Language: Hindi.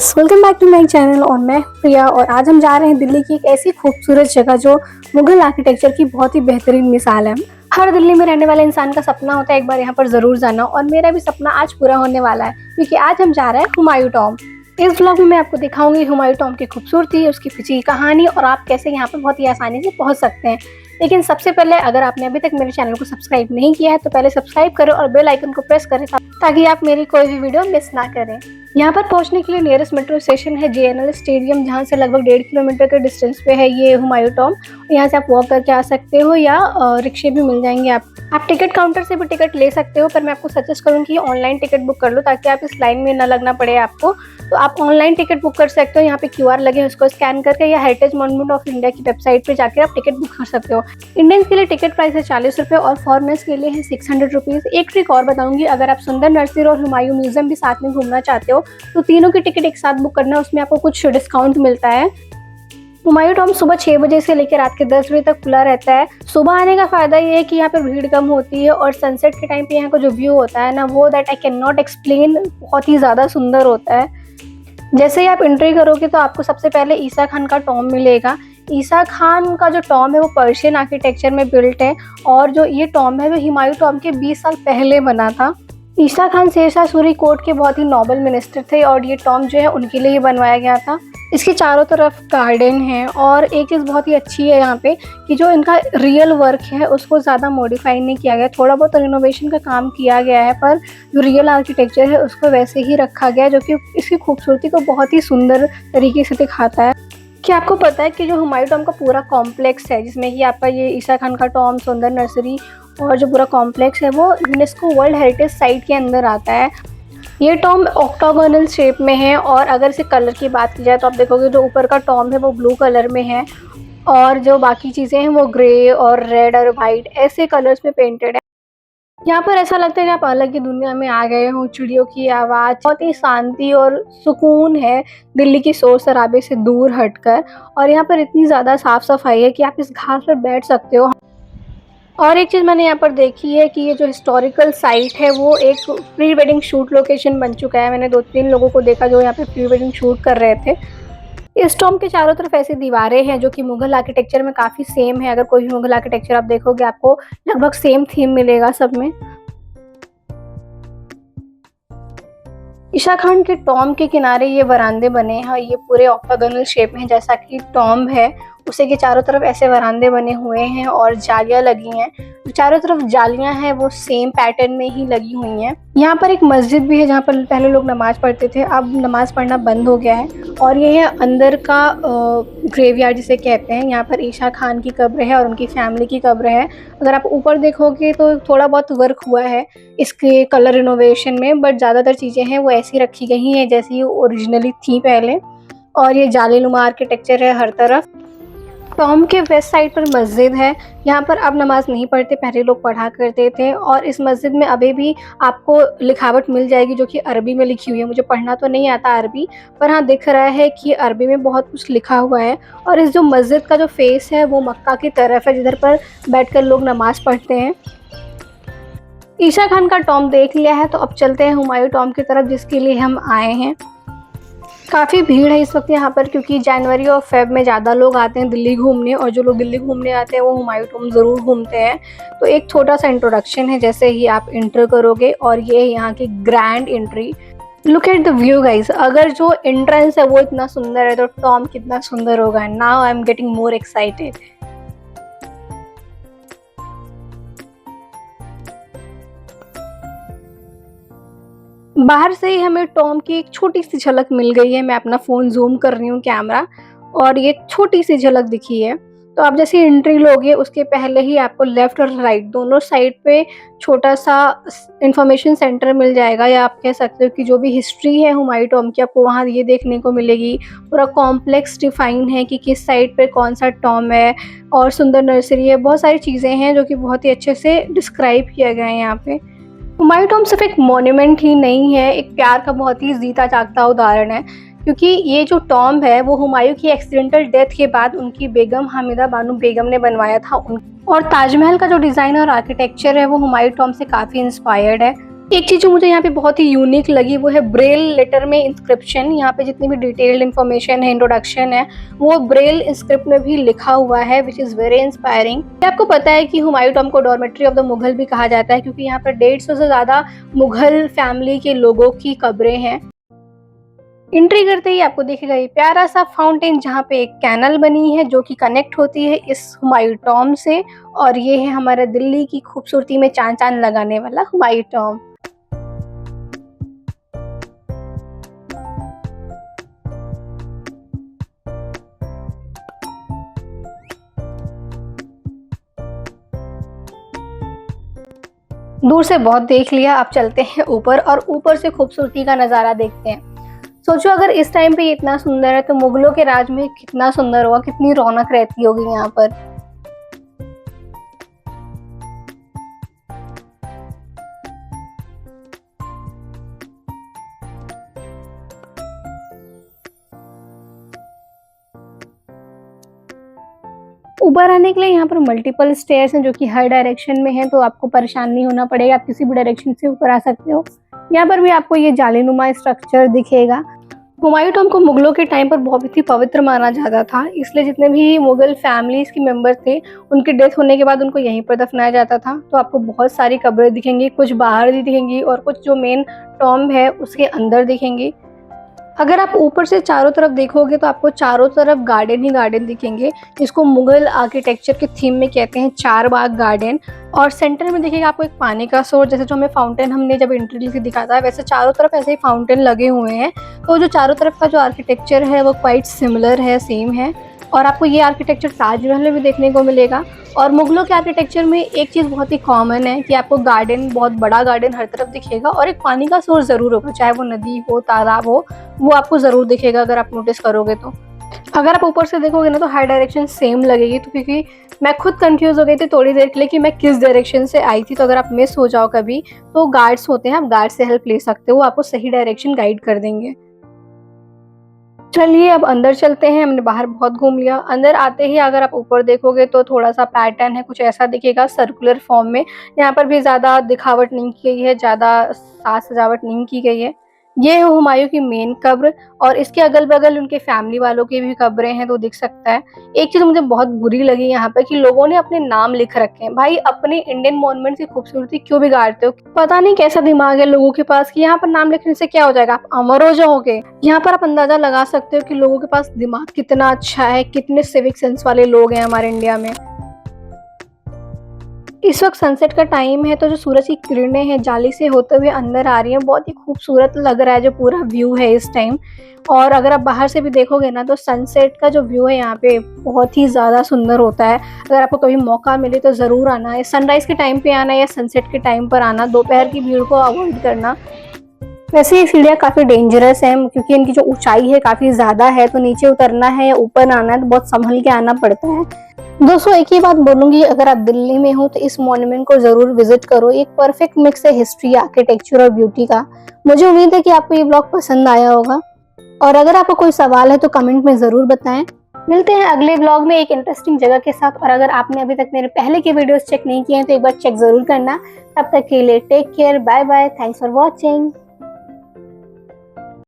Guys, welcome back to my channel. और मैं प्रिया, और आज हम जा रहे हैं दिल्ली की एक ऐसी खूबसूरत जगह जो मुगल आर्किटेक्चर की बहुत ही बेहतरीन मिसाल है। हर दिल्ली में रहने वाले इंसान का सपना होता है एक बार यहाँ पर जरूर जाना, और मेरा भी सपना आज पूरा होने वाला है क्योंकि आज हम जा रहे हैं हुमायूं टॉम्ब। इस व्लॉग में मैं आपको दिखाऊंगी हुमायूं टॉम्ब की खूबसूरती, उसकी पीछे की कहानी और आप कैसे यहाँ पर बहुत ही आसानी से पहुँच सकते हैं। लेकिन सबसे पहले अगर आपने अभी तक मेरे चैनल को सब्सक्राइब नहीं किया है तो पहले सब्सक्राइब करें और बेल आइकन को प्रेस करें ताकि आप मेरी कोई भी वीडियो मिस ना करें। यहाँ पर पहुँचने के लिए नियरेस्ट मेट्रो स्टेशन है JNL स्टेडियम, जहाँ से लगभग 1.5 किलोमीटर के डिस्टेंस पे है ये हुमायूं टॉम्ब। यहाँ से आप वॉक करके आ सकते हो या रिक्शे भी मिल जाएंगे। आप टिकट काउंटर से भी टिकट ले सकते हो, पर मैं आपको सजेस्ट करूँगी ऑनलाइन टिकट बुक कर लो ताकि आप इस लाइन में ना लगना पड़े आपको। तो आप ऑनलाइन टिकट बुक कर सकते हो, यहाँ पे QR लगे हैं उसको स्कैन करके, या हेरिटेज मॉन्यूमेंट ऑफ इंडिया की वेबसाइट पे जाकर आप टिकट बुक कर सकते हो। इंडियंस के लिए टिकट प्राइस है 40 रुपये और फॉरनर्स के लिए है 600 रुपीज़। एक ट्रिक और बताऊंगी, अगर आप सुंदर नर्सरी और हुमायूं म्यूजियम भी साथ में घूमना चाहते हो तो तीनों की टिकट एक साथ बुक करना, उसमें आपको कुछ डिस्काउंट मिलता है। हुमायूं टॉम्ब सुबह 6 बजे से लेकर रात के 10 बजे तक खुला रहता है। सुबह आने का फायदा ये है कि यहाँ पर भीड़ कम होती है और सनसेट के टाइम पे यहाँ का जो व्यू होता है ना, वो that I can not explain, बहुत ही ज़्यादा सुंदर होता है। जैसे ही आप एंट्री करोगे तो आपको सबसे पहले ईसा खान का टॉम्ब मिलेगा। ईसा खान का जो टॉम्ब है वो पर्शियन आर्किटेक्चर में बिल्ट है, और जो ये टॉम्ब है वो हुमायूं टॉम्ब के 20 साल पहले बना था। ईसा खान शेरशाह सूरी कोर्ट के बहुत ही नोबल मिनिस्टर थे और ये टॉम्ब जो है उनके लिए ही बनवाया गया था। इसके चारों तरफ गार्डन है, और एक चीज़ बहुत ही अच्छी है यहाँ पे कि जो इनका रियल वर्क है उसको ज़्यादा मॉडिफाई नहीं किया गया, थोड़ा बहुत रिनोवेशन का काम किया गया है, पर जो रियल आर्किटेक्चर है उसको वैसे ही रखा गया है, जो कि इसकी खूबसूरती को बहुत ही सुंदर तरीके से दिखाता है। क्या आपको पता है कि जो हुमायूं टॉम्ब का पूरा कॉम्प्लेक्स है, जिसमें कि आपका ये ईसा खान का टॉम्ब, सुंदर नर्सरी और जो पूरा कॉम्प्लेक्स है वो यूनेस्को वर्ल्ड हेरिटेज साइट के अंदर आता है। ये टॉम्ब ऑक्टागोनल शेप में है, और अगर इसे कलर की बात की जाए तो आप देखोगे जो ऊपर का टॉम्ब है वो ब्लू कलर में है, और जो बाकी चीज़ें हैं वो ग्रे और रेड और वाइट ऐसे कलर्स में पेंटेड है। यहाँ पर ऐसा लगता है कि आप अलग ही दुनिया में आ गए हो। चिड़ियों की आवाज़, बहुत ही शांति और सुकून है दिल्ली की शोर शराबे से दूर हटकर, और यहाँ पर इतनी ज़्यादा साफ़ सफाई है कि आप इस घास पर बैठ सकते हो। और एक चीज़ मैंने यहाँ पर देखी है कि ये जो हिस्टोरिकल साइट है वो एक प्री वेडिंग शूट लोकेशन बन चुका है। मैंने 2-3 लोगों को देखा जो यहाँ पे प्री वेडिंग शूट कर रहे थे। इस टॉम्ब के चारों तरफ ऐसी दीवारें हैं जो कि मुगल आर्किटेक्चर में काफ़ी सेम है। अगर कोई भी मुगल आर्किटेक्चर आप देखोगे आपको लगभग सेम थीम मिलेगा सब में। ईसा खान के टॉम्ब के किनारे ये वरांदे बने हैं, ये पूरे ऑक्टागोनल शेप में, जैसा कि टॉम्ब है उसे के चारों तरफ ऐसे वरांदे बने हुए हैं और जालियां लगी हैं। चारों तरफ जालियां हैं वो सेम पैटर्न में ही लगी हुई हैं। यहाँ पर एक मस्जिद भी है जहाँ पर पहले लोग नमाज पढ़ते थे, अब नमाज पढ़ना बंद हो गया है, और ये है अंदर का ग्रेवयार्ड जिसे कहते हैं। यहाँ पर ईसा खान की कब्र है और उनकी फैमिली की कब्र है। अगर आप ऊपर देखोगे तो थोड़ा बहुत वर्क हुआ है इसके कलर रिनोवेशन में, बट ज़्यादातर चीज़ें हैं वो ऐसी रखी गई हैं जैसी ये ओरिजिनली थी पहले। और ये जालीनुमा आर्किटेक्चर है हर तरफ। टॉम्ब के वेस्ट साइड पर मस्जिद है, यहाँ पर अब नमाज नहीं पढ़ते, पहले लोग पढ़ा करते थे, और इस मस्जिद में अभी भी आपको लिखावट मिल जाएगी जो कि अरबी में लिखी हुई है। मुझे पढ़ना तो नहीं आता अरबी, पर हाँ दिख रहा है कि अरबी में बहुत कुछ लिखा हुआ है। और इस जो मस्जिद का जो फेस है वो मक्का की तरफ है, जिधर पर बैठकर लोग नमाज पढ़ते हैं। ईसा खान का टॉम्ब देख लिया है, तो अब चलते हैं हुमायूं टॉम्ब की तरफ जिसके लिए हम आए हैं। काफ़ी भीड़ है इस वक्त यहाँ पर क्योंकि जनवरी और फेब में ज़्यादा लोग आते हैं दिल्ली घूमने, और जो लोग दिल्ली घूमने आते हैं वो हुमायूं टॉम्ब ज़रूर घूमते हैं। तो एक छोटा सा इंट्रोडक्शन है जैसे ही आप इंटर करोगे, और ये है यहाँ की grand entry. Look at the view guys, अगर जो एंट्रेंस है वो इतना सुंदर है तो टॉम्ब कितना सुंदर होगा। Now I am getting more excited. बाहर से ही हमें टॉम्ब की एक छोटी सी झलक मिल गई है। मैं अपना फ़ोन जूम कर रही हूँ कैमरा, और ये छोटी सी झलक दिखी है। तो आप जैसे एंट्री लोगे उसके पहले ही आपको लेफ़्ट और राइट दोनों साइड पे छोटा सा इंफॉर्मेशन सेंटर मिल जाएगा, या आप कह सकते हो कि जो भी हिस्ट्री है हुमायूं टॉम्ब की आपको वहाँ ये देखने को मिलेगी। पूरा कॉम्प्लेक्स डिफाइन है कि किस साइड पे कौन सा टॉम्ब है, और सुंदर नर्सरी है, बहुत सारी चीज़ें हैं जो कि बहुत ही अच्छे से डिस्क्राइब किया गया है यहाँ पे। हुमायूं टॉम्ब सिर्फ एक मॉन्यूमेंट ही नहीं है, एक प्यार का बहुत ही जीता जागता उदाहरण है, क्योंकि ये जो टॉम्ब है वो हुमायूं की एक्सीडेंटल डेथ के बाद उनकी बेगम हामिदा बानो बेगम ने बनवाया था। और ताजमहल का जो डिज़ाइन और आर्किटेक्चर है वो हुमायूं टॉम्ब से काफ़ी इंस्पायर्ड है। एक चीज़ जो मुझे यहाँ पे बहुत ही यूनिक लगी वो है ब्रेल लेटर में इंस्क्रिप्शन। यहाँ पे जितनी भी डिटेल्ड इन्फॉर्मेशन है, इंट्रोडक्शन है, वो ब्रेल स्क्रिप्ट में भी लिखा हुआ है, विच इज़ वेरी इंस्पायरिंग। आपको पता है कि हुमायूं टॉम्ब को डॉर्मेट्री ऑफ द मुगल भी कहा जाता है, क्योंकि यहाँ पर 150 से ज़्यादा मुगल फैमिली के लोगों की कब्रें हैं। एंट्री करते ही आपको दिखेगा ये प्यारा सा फाउंटेन, जहाँ पे एक कैनल बनी है जो कि कनेक्ट होती है इस हुमायूं टॉम्ब से। और ये है हमारे दिल्ली की खूबसूरती में चांद चांद लगाने वाला हुमायूं टॉम्ब। दूर से बहुत देख लिया, अब चलते हैं ऊपर और ऊपर से खूबसूरती का नज़ारा देखते हैं। सोचो अगर इस टाइम पे ये इतना सुंदर है तो मुगलों के राज में कितना सुंदर होगा, कितनी रौनक रहती होगी यहाँ पर। ऊपर आने के लिए यहाँ पर मल्टीपल स्टेयर्स हैं जो कि हर डायरेक्शन में हैं, तो आपको परेशान नहीं होना पड़ेगा, आप किसी भी डायरेक्शन से ऊपर आ सकते हो। यहाँ पर भी आपको ये जालीनुमा स्ट्रक्चर दिखेगा। हुमायूं टॉम्ब को मुगलों के टाइम पर बहुत ही पवित्र माना जाता था, इसलिए जितने भी मुगल फैमिलीज के मेंबर थे उनकी डेथ होने के बाद उनको यहीं पर दफनाया जाता था। तो आपको बहुत सारी कब्रें दिखेंगी, कुछ बाहर भी दिखेंगी और कुछ जो मेन टॉम्ब है उसके अंदर दिखेंगी। अगर आप ऊपर से चारों तरफ देखोगे तो आपको चारों तरफ गार्डन ही गार्डन दिखेंगे, जिसको मुगल आर्किटेक्चर के थीम में कहते हैं चार बाग गार्डन। और सेंटर में देखिएगा आपको एक पानी का सोर्स, जैसे जो हमें फाउंटेन हमने जब एंट्री से दिखा था वैसे चारों तरफ ऐसे ही फाउंटेन लगे हुए हैं। तो जो चारों तरफ का जो आर्किटेक्चर है वो क्वाइट सिमिलर है, सेम है। और आपको ये आर्किटेक्चर ताजमहल में भी देखने को मिलेगा। और मुगलों के आर्किटेक्चर में एक चीज़ बहुत ही कॉमन है कि आपको गार्डन, बहुत बड़ा गार्डन हर तरफ दिखेगा और एक पानी का सोर्स ज़रूर होगा, चाहे वो नदी हो, तालाब हो, वो आपको ज़रूर दिखेगा अगर आप नोटिस करोगे तो। अगर आप ऊपर से देखोगे ना तो हर डायरेक्शन सेम लगेगी, तो क्योंकि मैं खुद कंफ्यूज हो गई थी थोड़ी देर के लिए कि मैं किस डायरेक्शन से आई थी। तो अगर आप मिस हो जाओ कभी तो गार्ड्स होते हैं, आप गार्ड से हेल्प ले सकते हो, आपको सही डायरेक्शन गाइड कर देंगे। चलिए अब अंदर चलते हैं, हमने बाहर बहुत घूम लिया। अंदर आते ही अगर आप ऊपर देखोगे तो थोड़ा सा पैटर्न है, कुछ ऐसा दिखेगा सर्कुलर फॉर्म में। यहाँ पर भी ज़्यादा दिखावट नहीं की गई है, ज़्यादा साज सजावट नहीं की गई है। ये है हुमायूं की मेन कब्र और इसके अगल बगल उनके फैमिली वालों की भी कब्रें हैं, तो दिख सकता है। एक चीज़ मुझे बहुत बुरी लगी यहाँ पे कि लोगों ने अपने नाम लिख रखे हैं। भाई अपने इंडियन मॉन्यूमेंट की खूबसूरती क्यों बिगाड़ते हो? पता नहीं कैसा दिमाग है लोगों के पास कि यहाँ पर नाम लिखने से क्या हो जाएगा, आप अमर हो जाओगे। यहाँ पर आप अंदाजा लगा सकते हो कि लोगों के पास दिमाग कितना अच्छा है, कितने सिविक सेंस वाले लोग हैं हमारे इंडिया में। इस वक्त सनसेट का टाइम है, तो जो सूरज की किरणें हैं जाली से होते हुए अंदर आ रही हैं, बहुत ही खूबसूरत लग रहा है जो पूरा व्यू है इस टाइम। और अगर आप बाहर से भी देखोगे ना तो सनसेट का जो व्यू है यहाँ पे बहुत ही ज़्यादा सुंदर होता है। अगर आपको कभी मौका मिले तो ज़रूर आना है, सनराइज़ के टाइम पे आना या सनसेट के टाइम पर आना, दोपहर की भीड़ को अवॉइड करना। वैसे ये सीढ़ियाँ काफ़ी डेंजरस हैं क्योंकि इनकी जो ऊंचाई है काफ़ी ज़्यादा है, तो नीचे उतरना है या ऊपर आना है तो बहुत संभल के आना पड़ता है। दोस्तों एक ही बात बोलूंगी, अगर आप दिल्ली में हो तो इस मॉन्यूमेंट को जरूर विजिट करो। एक परफेक्ट मिक्स है हिस्ट्री, आर्किटेक्चर और ब्यूटी का। मुझे उम्मीद है कि आपको ये ब्लॉग पसंद आया होगा और अगर आपको कोई सवाल है तो कमेंट में जरूर बताएं। मिलते हैं अगले ब्लॉग में एक इंटरेस्टिंग जगह के साथ। और अगर आपने अभी तक मेरे पहले के वीडियोस चेक नहीं किए हैं तो एक बार चेक जरूर करना। तब तक के लिए take care, bye bye, thanks for watching.